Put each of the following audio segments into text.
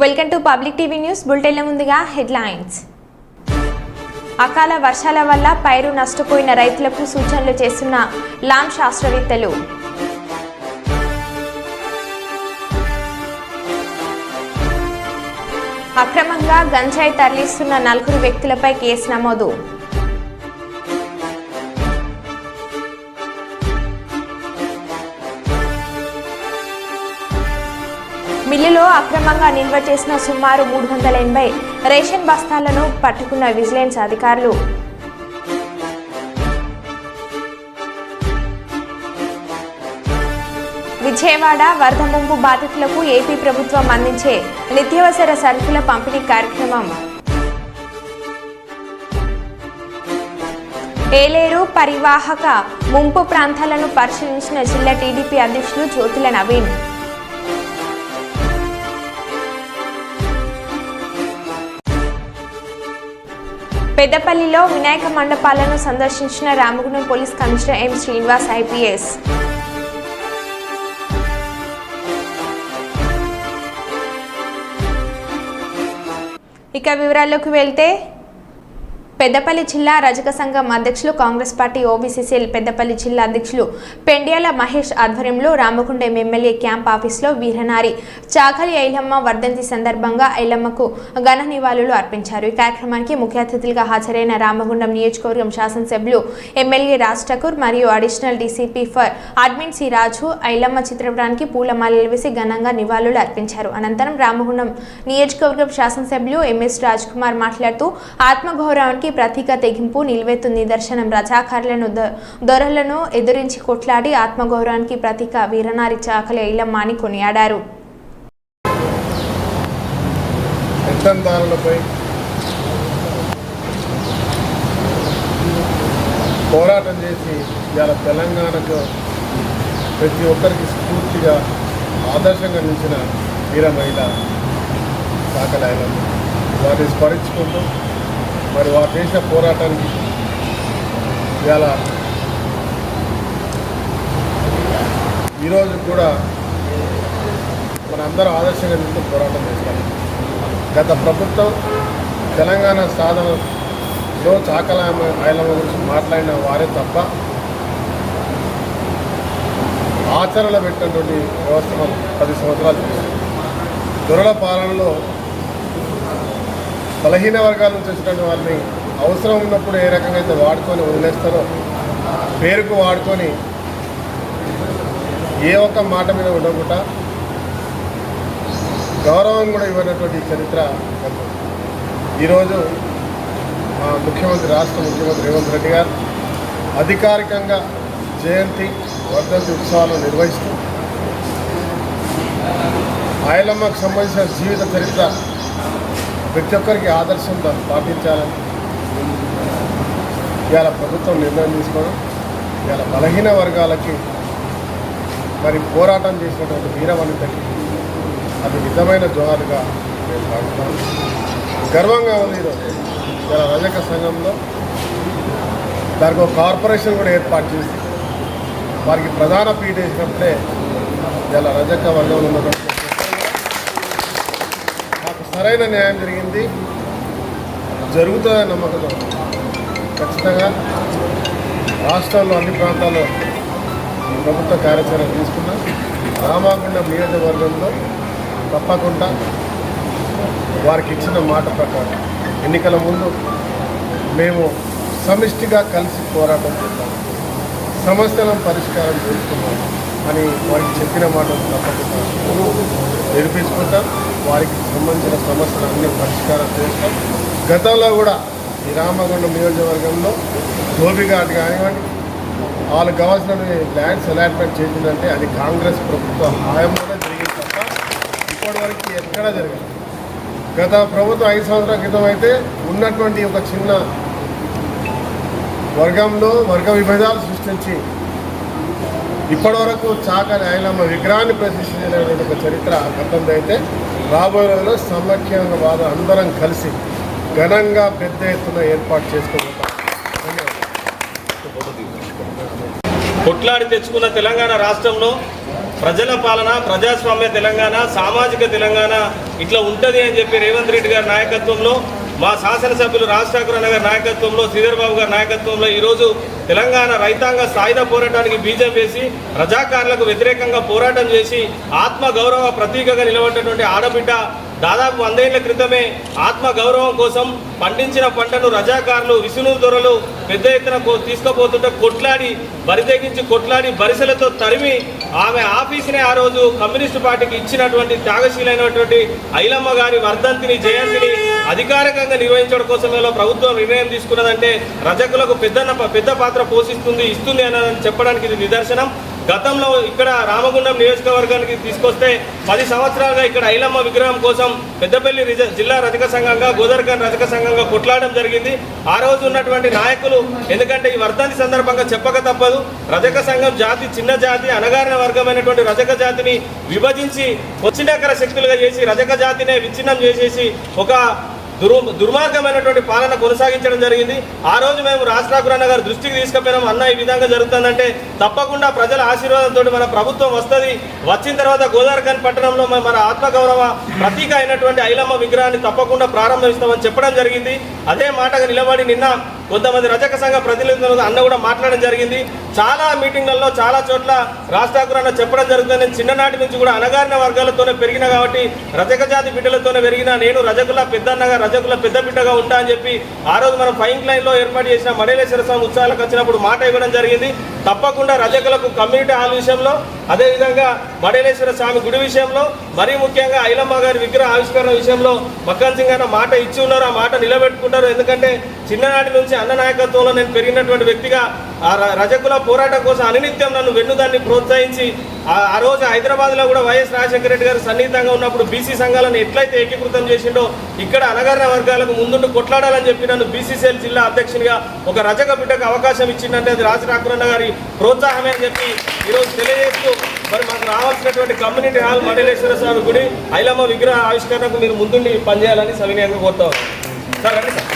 Welcome to public TV news బులెటిన్ల ముందుగా headlines. అకాల వర్షాల వల్ల పైరు నష్టపోయిన రైతులకు సూచనలు చేస్తున్న లాం శాస్త్రవేత్తలు. అక్రమంగా గంజాయి తరలిస్తున్న 4 వ్యక్తులపై కేసు నమోదు. మిల్లులో అక్రమంగా నిల్వ చేసిన సుమారు 380 రేషన్ బస్తాలను పట్టుకున్న విజిలెన్స్ అధికారులు. విజయవాడ వరద ముంపు బాధితులకు ఏపీ ప్రభుత్వం అందించే నిత్యావసర సరుకుల పంపిణీ కార్యక్రమం. ఏలేరు పరివాహక ముంపు ప్రాంతాలను పరిశీలించిన జిల్లా టీడీపీ అధ్యక్షులు జ్యోతుల నవీన్. పెద్దపల్లిలో వినాయక మండపాలను సందర్శించిన Ramagundam police commissioner M Srinivas IPS. ఇక వివరాల్లోకి వెళ్తే పెద్దపల్లి జిల్లా రజక సంఘం అధ్యక్షులు కాంగ్రెస్ పార్టీ ఓబీసీసీఎల్ పెద్దపల్లి జిల్లా అధ్యక్షులు పెండ్యాల మహేష్ ఆధ్వర్యంలో రామగుండం ఎమ్మెల్యే క్యాంప్ ఆఫీసులో వీరనారి చాకలి ఐలమ్మ వర్ధంతి సందర్భంగా ఐలమ్మకు ఘన నివాళులు అర్పించారు. ఈ కార్యక్రమానికి ముఖ్య అతిథులుగా హాజరైన రామగుండం నియోజకవర్గం శాసనసభ్యులు ఎమ్మెల్యే రాజ్ ఠాకూర్ మరియు additional DCP for admin C Raju Ailamma చిత్రపటానికి పూలమాలలు వేసి ఘనంగా నివాళులు అర్పించారు. అనంతరం రామగుండం నియోజకవర్గం శాసనసభ్యులు ఎంఎస్ రాజ్ కుమార్ మాట్లాడుతూ ఆత్మగౌరవానికి ప్రతీక తెగింపు నిల్వెత్తు నిదర్శనం రజాకారులను దొరలను ఎదురించి కొట్లాడి ఆత్మగౌరవానికి ప్రతీక వీరనారి చాకలి ఐలమ్మ అని కొనియాడారు. పోరాటం చేసి ఇవాళ తెలంగాణకు ప్రతి ఒక్కరికి స్ఫూర్తిగా ఆదర్శంగా నిలిచిన వీర మహిళ చాకలి ఐలమ్మ వారిని స్మరించుకుంటూ మరి వారు చేసిన పోరాటానికి ఇవాళ ఈరోజు కూడా మనందరం ఆదర్శంగా నిలిచి పోరాటం చేస్తాం. గత ప్రభుత్వం తెలంగాణ సాధనలో చాకలి ఐలమ్మ గురించి మాట్లాడిన వారే తప్ప ఆచరణలో పెట్టినటువంటి వ్యవస్థ 10 సంవత్సరాలు చేశారు. దొరల పాలనలో బలహీన వర్గాల నుంచి వచ్చినటువంటి వారిని అవసరం ఉన్నప్పుడు ఏ రకంగా అయితే వాడుకొని వదిలేస్తారో పేరుకు వాడుకొని ఏ ఒక్క మాట మీద ఉండకుండా గౌరవం కూడా ఇవ్వనటువంటి చరిత్ర. ఈరోజు మా రాష్ట్ర ముఖ్యమంత్రి రేవంత్ రెడ్డి గారు అధికారికంగా జయంతి వర్ధంతి ఉత్సవాలను నిర్వహిస్తూ ఐలమ్మకు సంబంధించిన జీవిత చరిత్ర ప్రతి ఒక్కరికి ఆదర్శం దాన్ని పాటించాలని ఇవాళ ప్రభుత్వం నిర్ణయం తీసుకోవడం ఇవాళ బలహీన వర్గాలకి మరి పోరాటం చేసినటువంటి వీరవనితకి అది నిజమైన జోహారుగా నేను భావిస్తాను. గర్వంగా ఉంది ఈరోజు ఇవాళ రజక సంఘంలో దానికి ఒక కార్పొరేషన్ కూడా ఏర్పాటు చేసి వారికి ప్రధాన పీఠ వేసినప్పుడే ఇవాళ రజక వర్గంలో ఉన్నటువంటి సరైన న్యాయం జరిగింది, జరుగుతుందని నమ్మకంతో ఖచ్చితంగా రాష్ట్రంలో అన్ని ప్రాంతాల్లో ప్రభుత్వ కార్యాచరణ తీసుకున్నాం. రామగుండం నియోజకవర్గంలో తప్పకుండా వారికి ఇచ్చిన మాట ప్రకారం ఎన్నికల ముందు మేము సమిష్టిగా కలిసి పోరాటం చేద్దాం, సమస్యలను పరిష్కారం చేసుకున్నాం అని వారికి చెప్పిన మాటలు తప్పకుండా నిరూపించుకుంటాం. వారికి సంబంధించిన సమస్యలన్నీ పరిష్కారం చేస్తాం. గతంలో కూడా ఈ రామగుండం నియోజకవర్గంలో ధోబిఘాట్ కానివ్వండి వాళ్ళకి కావాల్సిన ల్యాండ్స్ అలాట్మెంట్ చేసిందంటే అది కాంగ్రెస్ ప్రభుత్వ హయాంలోనే జరిగింది తప్ప ఇప్పటివరకు ఎక్కడా జరగదు. గత ప్రభుత్వం 5 సంవత్సరాల క్రితం అయితే ఉన్నటువంటి ఒక చిన్న వర్గంలో వర్గ విభేదాలు సృష్టించి ఇప్పటివరకు చాకలి ఐలమ్మ విగ్రహాన్ని ప్రతిష్ఠించలేని ఒక చరిత్ర గతంలో అయితే రాబోయే రోజుల్లో సమైక్యంగా అందరం కలిసి ఘనంగా పెద్ద ఎత్తున ఏర్పాటు చేసుకోబోతాం. కొట్లాడి తెచ్చుకున్న తెలంగాణ రాష్ట్రంలో ప్రజల పాలన, ప్రజాస్వామ్య తెలంగాణ, సామాజిక తెలంగాణ ఇట్లా ఉంటుంది అని చెప్పి రేవంత్ రెడ్డి గారి నాయకత్వంలో, మా శాసనసభ్యులు రాజ్ ఠాకూర్ అన్న గారి నాయకత్వంలో, శ్రీధర్ బాబు గారి నాయకత్వంలో ఈరోజు తెలంగాణ రైతాంగ సాయుధ పోరాటానికి బీజం వేసి రజాకారులకు వ్యతిరేకంగా పోరాటం చేసి ఆత్మగౌరవ ప్రతీకగా నిలబడినటువంటి ఆడబిడ్డ దాదాపు 100 ఏళ్ల క్రితమే ఆత్మగౌరవం కోసం పండించిన పంటను రజాకారులు, విసునూరు దొరలు పెద్ద ఎత్తున తీసుకుపోతుంటే కొట్లాడి, బరితెగించి కొట్లాడి బరిసెలతో తరిమి ఆమె ఆఫీసునే ఆ రోజు కమ్యూనిస్టు పార్టీకి ఇచ్చినటువంటి త్యాగశీలైనటువంటి ఐలమ్మ గారి వర్ధంతిని, జయంతిని అధికారికంగా నిర్వహించడం కోసమేలో ప్రభుత్వం నిర్ణయం తీసుకున్నదంటే రజకులకు పెద్ద పాత్ర ఇస్తుంది అని చెప్పడానికి ఇది నిదర్శనం. గతంలో ఇక్కడ రామగుండం నియోజకవర్గానికి తీసుకొస్తే 10 సంవత్సరాలుగా ఇక్కడ ఐలమ్మ విగ్రహం కోసం పెద్దపల్లి జిల్లా రజక సంఘంగా, గోదావరిఖని రజక సంఘంగా కొట్లాడడం జరిగింది. ఆ రోజు ఉన్నటువంటి నాయకులు, ఎందుకంటే ఈ వర్ధంతి సందర్భంగా చెప్పక తప్పదు, రజక సంఘం జాతి చిన్న జాతి, అణగారిన వర్గమైనటువంటి రజక జాతిని విభజించి వచ్చినకర శక్తులుగా చేసి రజక జాతినే విచ్ఛిన్నం చేసేసి ఒక దుర్మార్గమైనటువంటి పాలన కొనసాగించడం జరిగింది. ఆ రోజు మేము రాజ్ ఠాకూర్ అన్న గారి దృష్టికి తీసుకుపోయినాం. అన్న ఈ విధంగా జరుగుతుందంటే తప్పకుండా ప్రజల ఆశీర్వాదంతో మన ప్రభుత్వం వస్తుంది, వచ్చిన తర్వాత గోదావరిఖని పట్టణంలో మన ఆత్మగౌరవ ప్రతీక అయినటువంటి ఐలమ్మ విగ్రహాన్ని తప్పకుండా ప్రారంభిస్తామని చెప్పడం జరిగింది. అదే మాటగా నిలబడి నిన్న కొంతమంది రజక సంఘ ప్రతినిధులు అన్న కూడా మాట్లాడడం జరిగింది. చాలా మీటింగ్లలో చాలా చోట్ల రాజ్ ఠాకూర్ అన్న చెప్పడం జరుగుతుంది. నేను చిన్ననాటి నుంచి కూడా అణగారిన వర్గాలతోనే పెరిగిన కాబట్టి రజక జాతి బిడ్డలతోనే పెరిగిన నేను రజకుల పెద్దన్నగా, రజకుల పెద్ద బిడ్డగా ఉంటా అని చెప్పి ఆ రోజు మనం ఫైన్ లైన్లో ఏర్పాటు చేసిన మడేలేశ్వర స్వామి ఉత్సవాలకు వచ్చినప్పుడు మాట ఇవ్వడం జరిగింది. తప్పకుండా రజకులకు కమ్యూనిటీ హాల్ విషయంలో, అదేవిధంగా మడేలేశ్వర స్వామి గుడి విషయంలో, మరీ ముఖ్యంగా ఐలమ్మ గారి విగ్రహ ఆవిష్కరణ విషయంలో మక్కన్ సింగ్ అన్న మాట ఇచ్చి ఉన్నారు, ఆ మాట నిలబెట్టుకుంటారు. ఎందుకంటే చిన్ననాటి నుంచి అన్న నాయకత్వంలో నేను పెరిగినటువంటి వ్యక్తిగా ఆ రజకుల పోరాటం కోసం అనినిత్యం నన్ను వెన్నుదాన్ని ప్రోత్సహించి ఆ రోజు హైదరాబాద్లో కూడా వైఎస్ రాజశేఖర రెడ్డి గారు సన్నిహితంగా ఉన్నప్పుడు బీసీ సంఘాలను ఎట్లయితే ఏకీకృతం చేసిండో ఇక్కడ అణగారిన వర్గాలకు ముందుండి కొట్లాడాలని చెప్పి నన్ను బీసీసీఎల్ జిల్లా అధ్యక్షునిగా ఒక రజక బిడ్డకు అవకాశం ఇచ్చిందంటే అది రాజ్ ఠాకూర్ అన్న గారి ప్రోత్సాహమే అని చెప్పి ఈరోజు తెలియజేస్తూ, మరి మాకు రావాల్సినటువంటి కమ్యూనిటీ హాల్ మడేలేశ్వర స్వామి గుడి ఐలమ్మ విగ్రహ ఆవిష్కరణకు మీరు ముందుండి పనిచేయాలని సవినయంగా కోరుతాం. సార్ రండి సార్.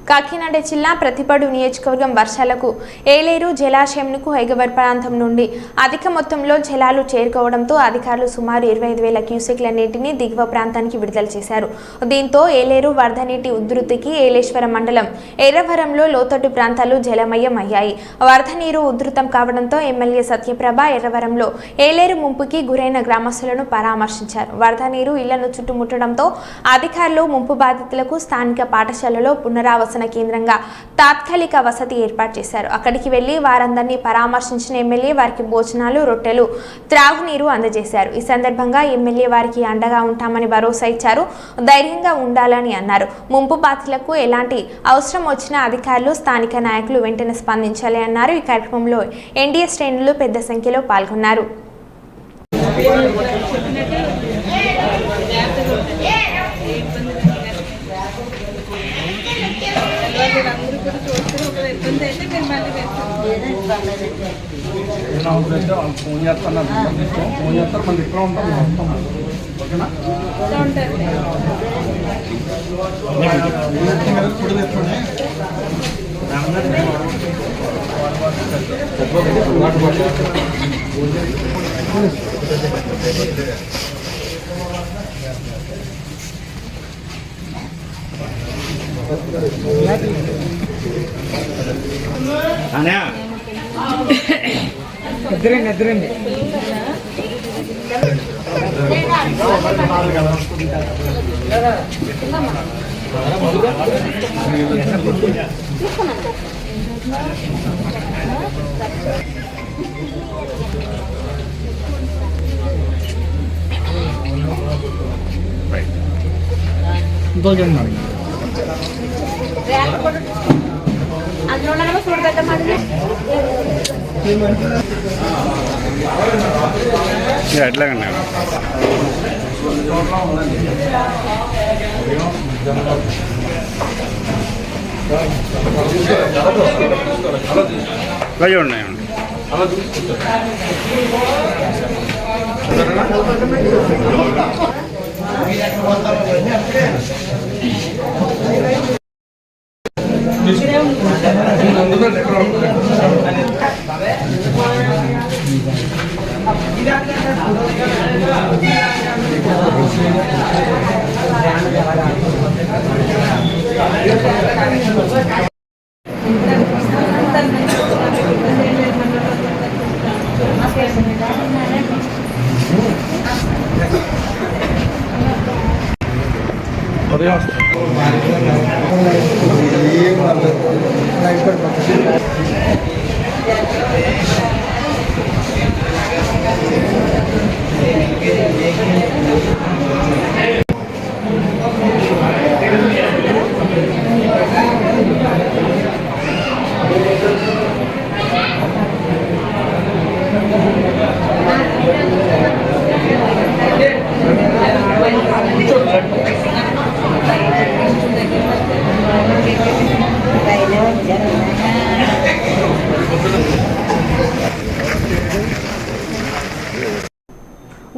కాకినాడ జిల్లా ప్రతిపాడు నియోజకవర్గం వర్షాలకు ఏలేరు జలాశయంకు ఎగువ ప్రాంతం నుండి అధిక మొత్తంలో జలాలు చేరుకోవడంతో అధికారులు సుమారు 25,000 క్యూసెక్ల నీటిని దిగువ ప్రాంతానికి విడుదల చేశారు. దీంతో ఏలేరు వరద నీటి ఉధృతికి ఏలేశ్వరం మండలం ఎర్రవరంలో లోతట్టు ప్రాంతాలు జలమయం అయ్యాయి. వరద నీరు ఉధృతం కావడంతో ఎమ్మెల్యే సత్యప్రభ ఎర్రవరంలో ఏలేరు ముంపుకి గురైన గ్రామస్తులను పరామర్శించారు. వరద నీరు ఇళ్లను చుట్టుముట్టడంతో అధికారులు ముంపు బాధితులకు స్థానిక పాఠశాలలో పునరావాస కేంద్రంగా తాత్కాలిక వసతి ఏర్పాటు చేశారు. అక్కడికి వెళ్లి వారందరినీ పరామర్శించిన ఎమ్మెల్యే వారికి భోజనాలు, రొట్టెలు, త్రాగునీరు అందజేశారు. ఈ సందర్భంగా ఎమ్మెల్యే వారికి అండగా ఉంటామని భరోసా ఇచ్చారు. ధైర్యంగా ఉండాలని అన్నారు. ముంపు బాధితులకు ఎలాంటి అవసరం వచ్చినా అధికారులు, స్థానిక నాయకులు వెంటనే స్పందించాలి అన్నారు. ఈ కార్యక్రమంలో ఎన్డీఏ శ్రేణులు పెద్ద సంఖ్యలో పాల్గొన్నారు. అందరూ కూడా చూస్తారు. ఒక ఇబ్బంది అయితే మీరు మళ్ళీ ఫోన్ చేస్తాను, ఫోన్ చేస్తారు, మళ్ళీ ఇక్కడ ఉంటాం, ఓకేనా? ఎదురండి అందులో చూడబెట్టమాట ఎట్లాగన్నా ఉన్నాయండి.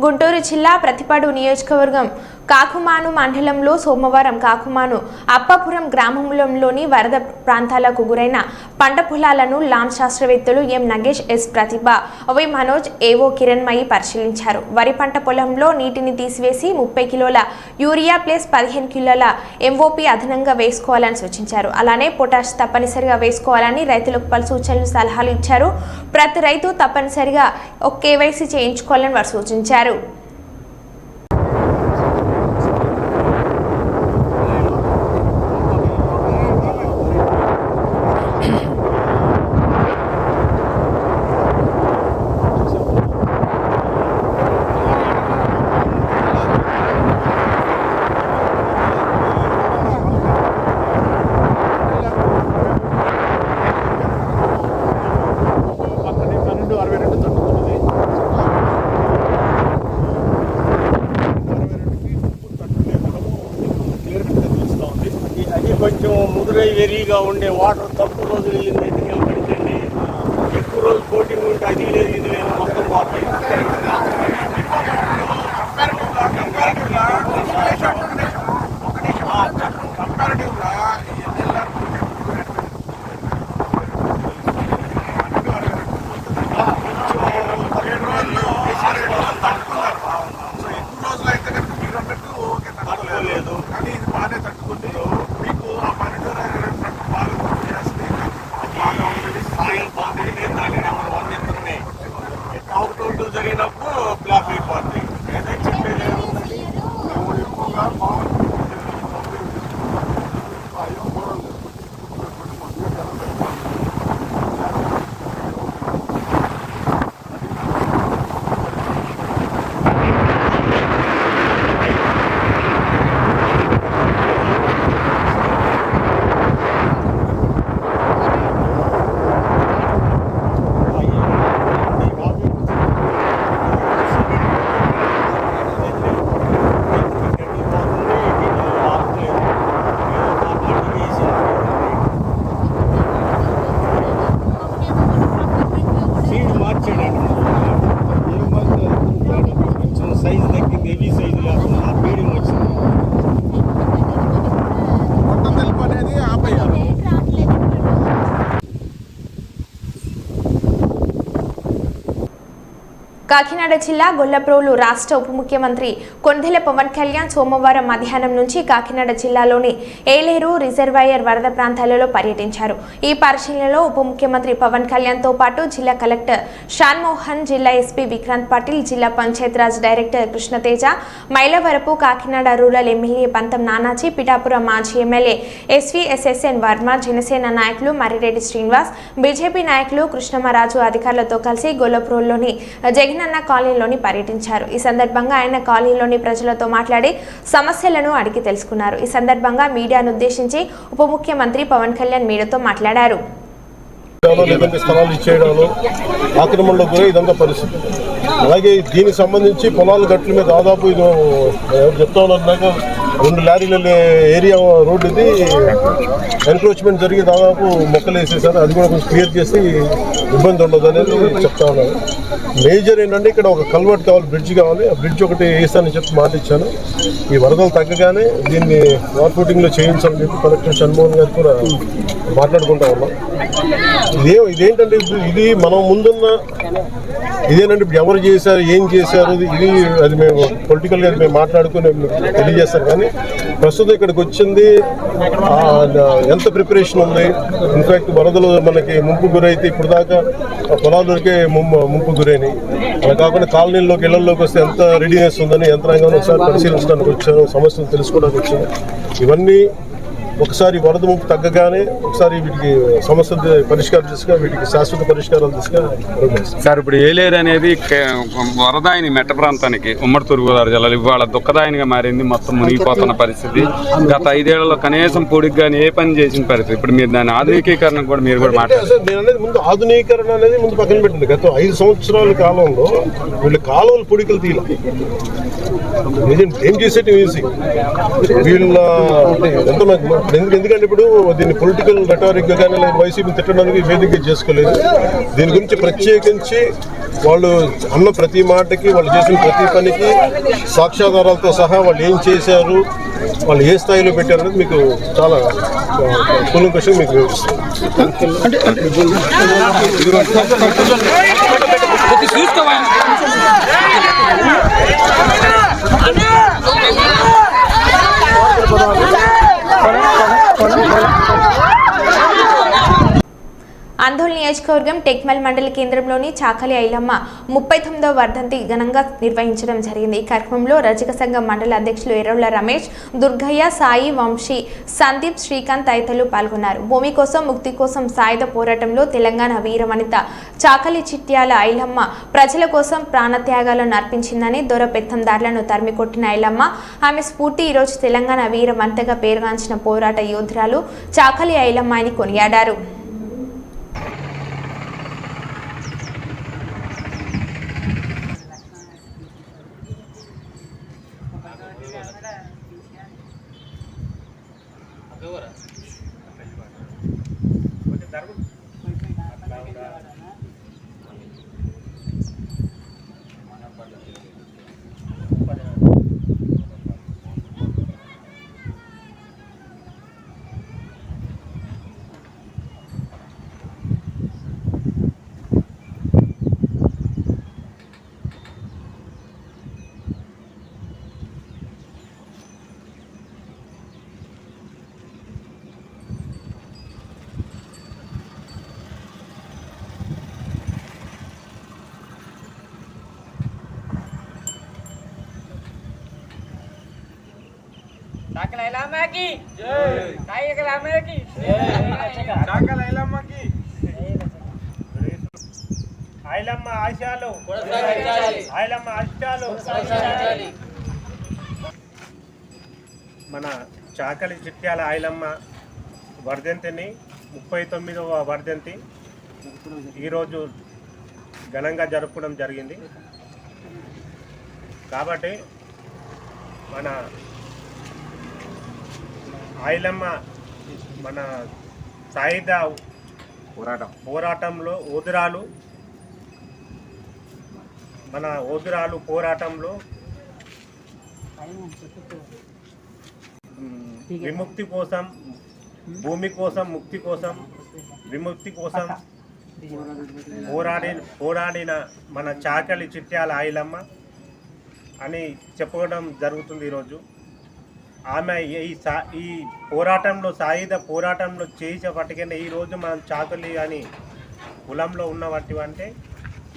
గుంటూరు జిల్లా ప్రతిపాడు నియోజకవర్గం కాకుమాను మండలంలో సోమవారం కాకుమాను అప్పాపురం గ్రామంలోని వరద ప్రాంతాలకు గురైన పంట పొలాలను లాం శాస్త్రవేత్తలు ఎం నగేష్, ఎస్ ప్రతిభ, వి మనోజ్, ఏవో కిరణ్మయి పరిశీలించారు. వరి పంట పొలంలో నీటిని తీసివేసి 30 కిలోల యూరియా ప్లస్ 15 కిలోల ఎంఓపి అదనంగా వేసుకోవాలని సూచించారు. అలానే పొటాష్ తప్పనిసరిగా వేసుకోవాలని రైతులకు పలు సూచనలు, సలహాలు ఇచ్చారు. ప్రతి రైతు తప్పనిసరిగా ఒక కేవైసీ చేయించుకోవాలని వారు సూచించారు. కొంచెం ముదురై వెరీగా ఉండే వాటర్ తక్కువ రోజులు వెళ్ళింది నిలబడిందండి. ఎక్కువ రోజులు కోటింగ్ ఉంటే అది లేదు ఇది లేదు మొత్తం పోతాయి. తట్టుకోలేదు కానీ ఇది బాగానే తట్టుకుంది. అవుట్ జరిగినప్పుడు బ్లాక్ అయిపోతుంది. ఏదైతే చెప్పేది ఎక్కువగా సైజు తగ్గింది, హెవీ సైజు లేకుండా మీడియం వచ్చింది. మొత్తం తెలుపు అనేది ఆపేయాలి. కాకినాడ జిల్లా గొల్లప్రోలు రాష్ట్ర ఉప ముఖ్యమంత్రి కొణిదెల పవన్ కళ్యాణ్ సోమవారం మధ్యాహ్నం నుంచి కాకినాడ జిల్లాలోని ఏలేరు రిజర్వాయర్ వరద ప్రాంతాలలో పర్యటించారు. ఈ పరిశీలనలో ఉప ముఖ్యమంత్రి పవన్ కళ్యాణ్తో పాటు జిల్లా కలెక్టర్ షాన్మోహన్, జిల్లా ఎస్పీ విక్రాంత్ పాటిల్, జిల్లా Panchayati Raj director Krishna Teja, Mylavarapu, Kakinada rural MLA పంతం నానాజీ, పిఠాపురం మాజీ ఎమ్మెల్యే ఎస్ఎస్ఎన్ వర్మ, జనసేన నాయకులు మర్రిరెడ్డి శ్రీనివాస్, బీజేపీ నాయకులు కృష్ణమరాజు అధికారులతో కలిసి గొల్లప్రోలులోని జగనన్న కాలనీలోని పర్యటించారు. ఈ సందర్భంగా ఆయన కాలనీలోని ప్రజలతో మాట్లాడి సమస్యలను అడిగి తెలుసుకున్నారు. ఈ సందర్భంగా మీడియాను ఉద్దేశించి ఉప ముఖ్యమంత్రి పవన్ కళ్యాణ్ మీడియాతో మాట్లాడారు. లేదంటే స్థలాలు ఇచ్చేయడాలు, ఆక్రమణలో కూడా ఇదంతా పరిస్థితి. అలాగే దీనికి సంబంధించి పొలాల గట్ల మీద దాదాపు ఇది చెప్తా ఉన్నాక 2 లారీల ఏరియా రోడ్డు ఇది ఎన్క్రోచ్మెంట్ జరిగి దాదాపు మొక్కలు వేసేసారు. అది కూడా కొంచెం క్లియర్ చేసి ఇబ్బంది ఉండదు అనేది చెప్తా ఉన్నాను. మేజర్ ఏంటంటే ఇక్కడ ఒక కల్వర్ట్ కావాలి, బ్రిడ్జ్ కావాలి. ఆ బ్రిడ్జ్ ఒకటి వేస్తానని చెప్పి మాట ఇచ్చాను. ఈ వరదలు తగ్గగానే దీన్ని వార్ ఫుటింగ్లో చేయించాలని చెప్పి కలెక్టర్ షణ్మోహన్ గారు కూడా మాట్లాడుకుంటా ఉన్నాం. ఇదేంటంటే ఇప్పుడు ఇది మనం ముందున్న ఇదేనంటే ఇప్పుడు ఎవరు చేశారు ఏం చేశారు ఇది అది మేము పొలిటికల్గా మేము మాట్లాడుకుని తెలియజేస్తాం. కానీ ప్రస్తుతం ఇక్కడికి వచ్చింది ఎంత ప్రిపరేషన్ ఉంది. ఇన్ఫ్యాక్ట్ వరదలు మనకి ముంపు గురైతే ఇప్పుడు దాకా పొలాలకే ముంపు గురైనాయి. అలా కాకుండా కాలనీల్లోకి ఇళ్లలోకి వస్తే ఎంత రెడీనెస్ ఉందని యంత్రాంగం ఒకసారి పరిశీలించడానికి వచ్చాను, సమస్యలు తెలుసుకోవడానికి వచ్చాను. ఇవన్నీ ఒకసారి వరద ముప్పు తగ్గగానే ఒకసారి వీటికి సమస్యలు పరిష్కారం దిశగా వీటికి శాశ్వత పరిష్కారాలు దిశగా సార్ ఇప్పుడు ఏలేరు అనేది వరదాయిని మెట్ట ప్రాంతానికి ఉమ్మడి తూర్పుగోదావరి జిల్లాలో ఇవాళ దుఃఖదాయనిగా మారింది. మొత్తం మునిగిపోతున్న పరిస్థితి. గత 5 ఏళ్లలో కనీసం పొడికి కానీ ఏ పని చేసిన పరిస్థితి. ఇప్పుడు మీరు దాని ఆధునికీకరణ కూడా మీరు కూడా మాట్లాడారు. నేను అనేది ముందు ఆధునీకరణ అనేది ముందు పక్కన పెట్టింది. గత 5 సంవత్సరాల కాలంలో వీళ్ళు కాలువలు పొడికలు తీయాలి. ఏం చేసేటి ఈజీ వీళ్ళ ఎందుకంటే ఇప్పుడు దీన్ని పొలిటికల్ రెటారిక్ గానీ లేదా వైసీపీ తిట్టడానికి వేదిక చేసుకోలేదు. దీని గురించి ప్రత్యేకించి వాళ్ళు అన్న ప్రతి మాటకి వాళ్ళు చేసిన ప్రతి పనికి సాక్ష్యాధారాలతో సహా వాళ్ళు ఏం చేశారు, వాళ్ళు ఏ స్థాయిలో పెట్టారు అనేది మీకు చాలా కూలంకషంగా మీకు ఆందోళన నియోజకవర్గం టెక్మల్ మండల కేంద్రంలోని చాకలి ఐలమ్మ 39వ వర్ధంతి ఘనంగా నిర్వహించడం జరిగింది. ఈ కార్యక్రమంలో రజక సంఘం మండల అధ్యక్షులు ఎర్రవుల రమేష్, దుర్గయ్య, సాయి, వంశీ, సందీప్, శ్రీకాంత్ తదితరులు పాల్గొన్నారు. భూమి కోసం ముక్తి కోసం సాయుధ పోరాటంలో తెలంగాణ వీరవనిత చాకలి చిట్యాల ఐలమ్మ ప్రజల కోసం ప్రాణత్యాగాలను అర్పించిందని దొర పెత్తందారులను తరిమికొట్టిన ఐలమ్మ ఆమె స్ఫూర్తి ఈరోజు తెలంగాణ వీరవనితగా పేరుగాంచిన పోరాట యోధురాలు చాకలి ఐలమ్మ అని కొనియాడారు. చాకలి ఐలమ్మకి జై. చాకలి ఐలమ్మకి జై. చాకలి ఐలమ్మకి ఐలమ్మ ఆశయాలు కొనసాగించాలి. ఐలమ్మ ఆశయాలు కొనసాగించాలి. మన చాకలి చిట్యాల ఐలమ్మ వర్ధంతిని 39వ వర్ధంతి ఈరోజు ఘనంగా జరుపుకోవడం జరిగింది. కాబట్టి మన ఐలమ్మ మన సాయుధ పోరాటంలో ఓదురాలు మన ఓదురాలు పోరాటంలో విముక్తి కోసం, భూమి కోసం, ముక్తి కోసం, విముక్తి కోసం పోరాడిన మన చాకలి చిట్యాల ఐలమ్మ అని చెప్పుకోవడం జరుగుతుంది ఈరోజు. ఆమె ఈ పోరాటంలో సాయుధ పోరాటంలో చేసేపటికైనా ఈరోజు మనం చాకలి అని కులంలో ఉన్నవాటి అంటే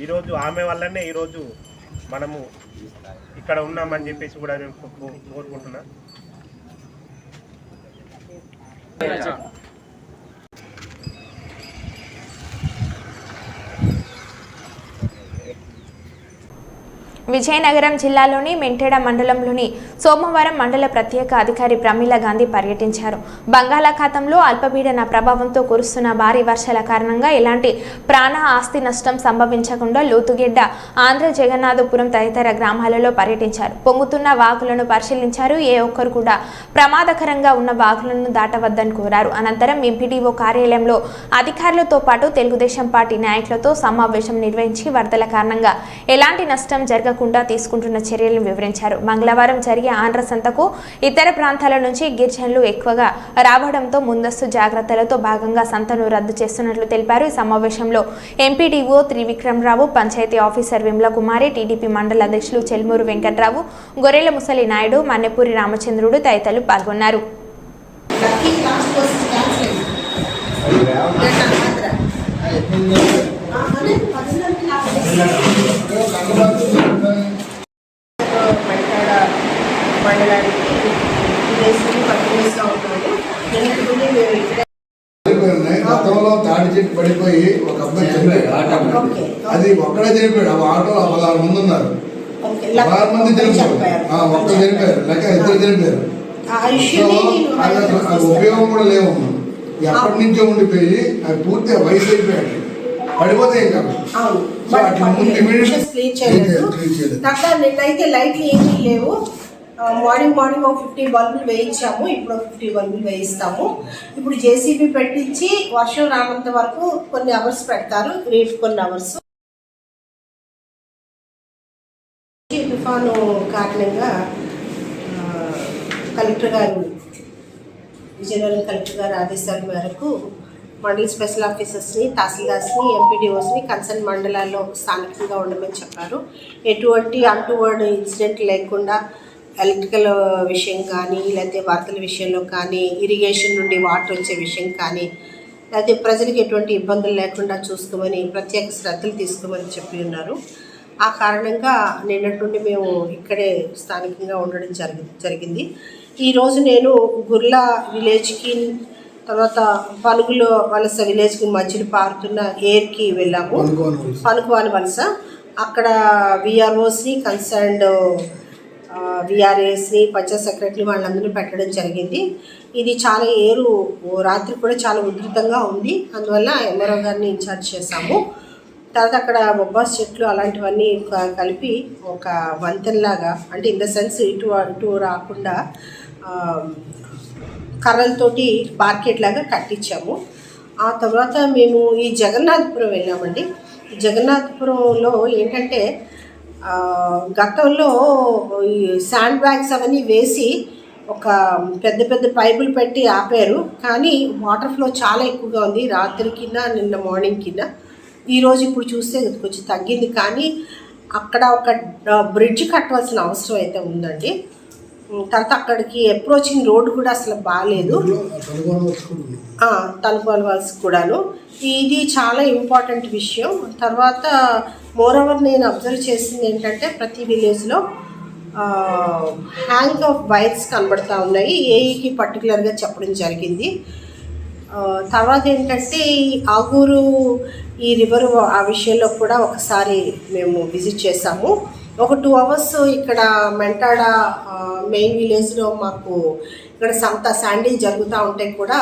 ఈరోజు ఆమె వల్లనే ఈరోజు మనము ఇక్కడ ఉన్నామని చెప్పేసి కూడా నేను కోరుకుంటున్నా. విజయనగరం జిల్లాలోని మెంటెడ మండలంలోని సోమవారం మండల ప్రత్యేక అధికారి ప్రమీల గాంధీ పర్యటించారు. బంగాళాఖాతంలో అల్పపీడన ప్రభావంతో కురుస్తున్న భారీ వర్షాల కారణంగా ఎలాంటి ప్రాణ ఆస్తి నష్టం సంభవించకుండా లోతుగెడ్డ, ఆంధ్ర జగన్నాథపురం తదితర గ్రామాలలో పర్యటించారు. పొంగుతున్న వాగులను పరిశీలించారు. ఏ ఒక్కరు కూడా ప్రమాదకరంగా ఉన్న వాగులను దాటవద్దని కోరారు. అనంతరం ఎంపీడీఓ కార్యాలయంలో అధికారులతో పాటు తెలుగుదేశం పార్టీ నాయకులతో సమావేశం నిర్వహించి వరదల కారణంగా ఎలాంటి నష్టం జరగకుండా తలెత్తకుండా తీసుకుంటున్న చర్యలను వివరించారు. మంగళవారం జరిగే ఆంధ్ర సంతకు ఇతర ప్రాంతాల నుంచి గిరిజనులు ఎక్కువగా రావడంతో ముందస్తు జాగ్రత్తలతో భాగంగా సంతను రద్దు చేస్తున్నట్లు తెలిపారు. ఈ సమావేశంలో ఎంపీడీఓ త్రివిక్రమరావు, పంచాయతీ ఆఫీసర్ విమల కుమారి, టీడీపీ మండల అధ్యక్షులు చెల్మూరు వెంకట్రావు, గొర్రెల ముసలి నాయుడు, మన్నెపూరి రామచంద్రుడు తదితరులు పాల్గొన్నారు. గతంలో తాటి చెట్టు పడిపోయి ఒక అబ్బాయి చనిపోయాడు. అది ఒక్కడే చనిపోయాడు. ఆ ఆటోలో 16 మంది ఉన్నారు. 16 మంది చనిపోయారు. ఒక్కరు చనిపోయారు, లేక ఇద్దరు చనిపోయారు. ఉపయోగం కూడా లేవు. ఎప్పటి నుంచో ఉండిపోయి అది పూర్తిగా వయసు అయిపోయాడు. పడిపోతే ఇంకా నిన్నైతే లైట్లు ఏమీ లేవు. మార్నింగ్ ఒక 50 బల్బులు వేయించాము. ఇప్పుడు 50 బల్బులు వేయిస్తాము. ఇప్పుడు జేసీబీ పెట్టించి వర్షం రానంత వరకు కొన్ని అవర్స్ పెడతారు, రేపు కొన్ని అవర్స్. తుఫాను కారణంగా కలెక్టర్ గారు, విజయనగరం కలెక్టర్ గారు ఆదేశాల మేరకు మండల స్పెషల్ ఆఫీసర్స్ని, తహసీల్దార్స్ని, ఎంపీడీఓస్ని కన్సర్న్ మండలాల్లో స్థానికంగా ఉండమని చెప్పారు. ఎటువంటి అన్టువర్డ్ ఇన్సిడెంట్ లేకుండా ఎలక్ట్రికల్ విషయం కానీ, లేకపోతే వరదల విషయంలో కానీ, ఇరిగేషన్ నుండి వాటర్ వచ్చే విషయం కానీ, లేకపోతే ప్రజలకు ఎటువంటి ఇబ్బందులు లేకుండా చూసుకోమని ప్రత్యేక శ్రద్ధలు తీసుకోమని చెప్పి ఉన్నారు. ఆ కారణంగా నిన్నటి నుండి మేము ఇక్కడే స్థానికంగా ఉండడం జరిగింది. ఈరోజు నేను గుర్ల విలేజ్కి, తర్వాత పనుగుల వలస విలేజ్కి మధ్యలో పారుతున్న ఏర్కి వెళ్ళాము. పనుకువాని వలస అక్కడ విఆర్ఓస్ని, కన్సర్న్డ్ విఆర్ఏస్ని, పంచాయత్ సెక్రటరీ వాళ్ళందరినీ పెట్టడం జరిగింది. ఇది చాలా ఏరు రాత్రి కూడా చాలా ఉధృతంగా ఉంది. అందువల్ల ఎంఆర్ఓ గారిని ఇన్ఛార్జ్ చేశాము. తర్వాత అక్కడ బొబ్బాస్ చెట్లు అలాంటివన్నీ కలిపి ఒక వంతెనలాగా, అంటే ఇన్ ద సెన్స్ ఇటు రాకుండా కర్రలతోటి బార్కెట్ లాగా కట్టించాము. ఆ తర్వాత మేము ఈ జగన్నాథపురం వెళ్ళామండి. జగన్నాథపురంలో ఏంటంటే గతంలో ఈ శాండ్ బ్యాగ్స్ అవన్నీ వేసి ఒక పెద్ద పైపులు పెట్టి ఆపారు. కానీ వాటర్ ఫ్లో చాలా ఎక్కువగా ఉంది రాత్రి కింద, నిన్న మార్నింగ్ కింద. ఈరోజు ఇప్పుడు చూస్తే కొంచెం తగ్గింది. కానీ అక్కడ ఒక బ్రిడ్జ్ కట్టవలసిన అవసరం అయితే ఉందండి. తర్వాత అక్కడికి అప్రోచింగ్ రోడ్డు కూడా అసలు బాగాలేదు, తలుపుల వలస కూడాను. ఇది చాలా ఇంపార్టెంట్ విషయం. తర్వాత మోరోవర్ నేను అబ్జర్వ్ చేసింది ఏంటంటే ప్రతి విలేజ్లో హ్యాంగ్ ఆఫ్ వైర్స్ కనబడుతూ ఉన్నాయి. ఏఈకి పర్టికులర్గా చెప్పడం జరిగింది. తర్వాత ఏంటంటే ఈ ఆగూరు ఈ రివర్ ఆ విషయంలో కూడా ఒకసారి మేము విజిట్ చేసాము. ఒక 2 అవర్స్ ఇక్కడ మెంటాడ మెయిన్ విలేజ్లో మాకు ఇక్కడ సంత శాండీ జరుగుతూ ఉంటే కూడా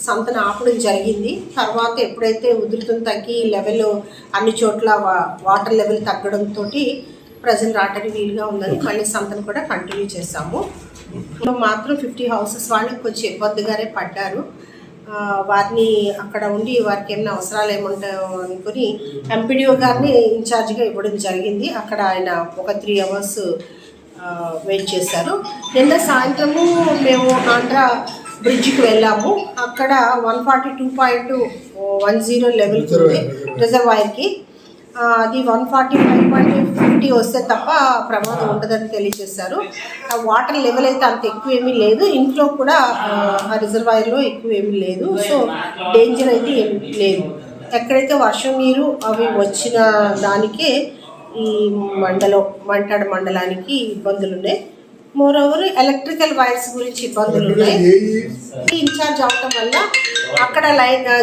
సంతను ఆపడం జరిగింది. తర్వాత ఎప్పుడైతే ఉధృతం తగ్గి లెవెల్ అన్ని చోట్ల వాటర్ లెవెల్ తగ్గడంతో ప్రజలు రావడానికి వీలుగా ఉందని మళ్ళీ సంతను కూడా కంటిన్యూ చేశాము. మాత్రం 50 హౌసెస్ వాళ్ళకి కొంచెం ఇబ్బందిగానే పడ్డారు. వారిని అక్కడ ఉండి వారికి ఏమైనా అవసరాలు ఏముంటాయో అనుకుని ఎంపీడీఓ గారిని ఇన్ఛార్జ్గా ఇవ్వడం జరిగింది. అక్కడ ఆయన ఒక 3 అవర్స్ వెయిట్ చేశారు. నిన్న సాయంత్రము మేము ఆంధ్ర బ్రిడ్జికి వెళ్ళాము. అక్కడ 142.10 లెవెల్ ఉంది రిజర్వాయర్కి. అది 145.50 వస్తే తప్ప ప్రమాదం ఉండదని తెలియజేశారు. ఆ వాటర్ లెవెల్ అయితే అంత ఎక్కువ ఏమీ లేదు, ఇంట్లో కూడా ఆ రిజర్వాయర్లో ఎక్కువ ఏమీ లేదు. సో డేంజర్ అయితే ఏమి లేదు. ఎక్కడైతే వర్షం నీరు అవి వచ్చిన దానికే ఈ మంటాడ మండలానికి ఇబ్బందులు ఉన్నాయి. మోరోవర్ ఎలక్ట్రికల్ వైర్స్ గురించి ఇబ్బందులు ఉన్నాయి. ఇన్ఛార్జ్ అవటం వల్ల అక్కడ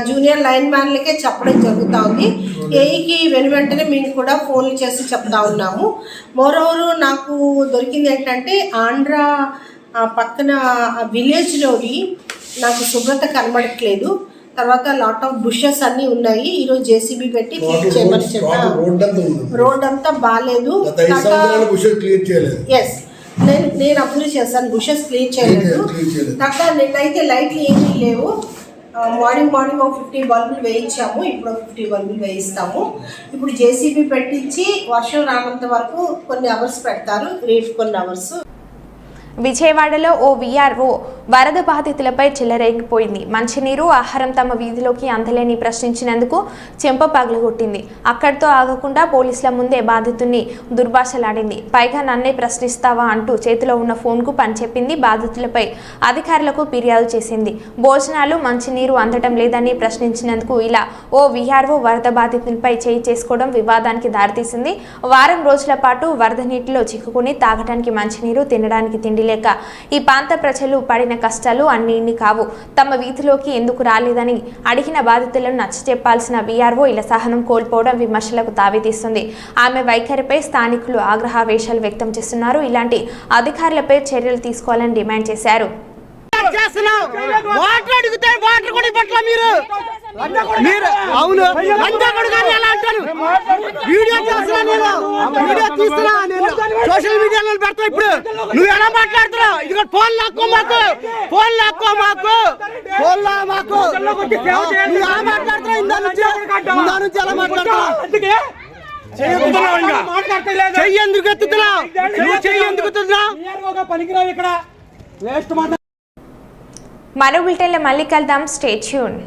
జూనియర్ లైన్ మ్యాన్లకే చెప్పడం జరుగుతూ ఉంది. ఏఈకి వెంటనే మేము కూడా ఫోన్లు చేసి చెప్తా ఉన్నాము. మోరోవర్ నాకు దొరికింది ఏంటంటే ఆంధ్ర పక్కన విలేజ్లోని నాకు శుభ్రత కనబడట్లేదు. తర్వాత లాట్ ఆఫ్ బుషెస్ అన్నీ ఉన్నాయి. ఈరోజు జేసీబీ పెట్టి క్లీన్ చేయమని చెప్పాను. రోడ్ అంతా బాగాలేదు. ఎస్, నేను అబ్జర్వ్ చేశాను, బుషెస్ క్లీన్ చేయలేదు. తర్వాత నిన్నైతే లైట్లు ఏమీ లేవు. మార్నింగ్ ఒక 50 బల్బులు వేయించాము, ఇప్పుడు 50 బల్బులు వేయిస్తాము. ఇప్పుడు జేసీబీ పెట్టించి వర్షం రానంత వరకు కొన్ని అవర్స్ పెడతారు, రేపు కొన్ని అవర్స్. విజయవాడలో ఓ వీఆర్ఓ వరద బాధితులపై చెలరేగిపోయింది. మంచినీరు, ఆహారం తమ వీధిలోకి అందలేని ప్రశ్నించినందుకు చెంప పగలగొట్టింది. అక్కడితో ఆగకుండా పోలీసుల ముందే బాధితుడిని దుర్భాషలాడింది. పైగా నన్నే ప్రశ్నిస్తావా అంటూ చేతిలో ఉన్న ఫోన్కు పని చెప్పింది. బాధితులపై అధికారులకు ఫిర్యాదు చేసింది. భోజనాలు, మంచినీరు అందటం లేదని ప్రశ్నించినందుకు ఇలా ఓ వీఆర్ఓ వరద బాధితులపై చేయి చేసుకోవడం వివాదానికి దారితీసింది. వారం రోజుల పాటు వరద నీటిలో చిక్కుకుని తాగడానికి మంచినీరు, తినడానికి తిండి లేక ఈ ప్రాంత ప్రజలు పడిన కష్టాలు అన్ని కావు. తమ వీధిలోకి ఎందుకు రాలేదని అడిగిన బాధితులను నచ్చచెప్పాల్సిన వీఆర్ఓ ఇలా సహనం కోల్పోవడం విమర్శలకు తావితీస్తుంది. ఆమె వైఖరిపై స్థానికులు ఆగ్రహావేశాలు వ్యక్తం చేస్తున్నారు. ఇలాంటి అధికారులపై చర్యలు తీసుకోవాలని డిమాండ్ చేశారు. అవును ఎలా అంటారు? వీడియో సోషల్ మీడియాలో పెడతావు. ఇప్పుడు నువ్వు ఎలా మాట్లాడుతున్నావు? ఇది ఫోన్ లాక్కో మాకు, ఫోన్ లాక్కో మాకు, ఫోన్ లా మాకు. నువ్వు ఎలా మాట్లాడుతున్నావు? ఇందా నుంచి ఎలా మాట్లాడుతున్నావు? చెయ్యి ఎందుకు ఎత్తుతున్నావు? నువ్వు చెయ్యి ఎందుకు ఎత్తుతున్నావు? పనికిరావు ఇక్కడ. మరో బులెటిన్లో మళ్ళీ కలుద్దాం. Stay tune.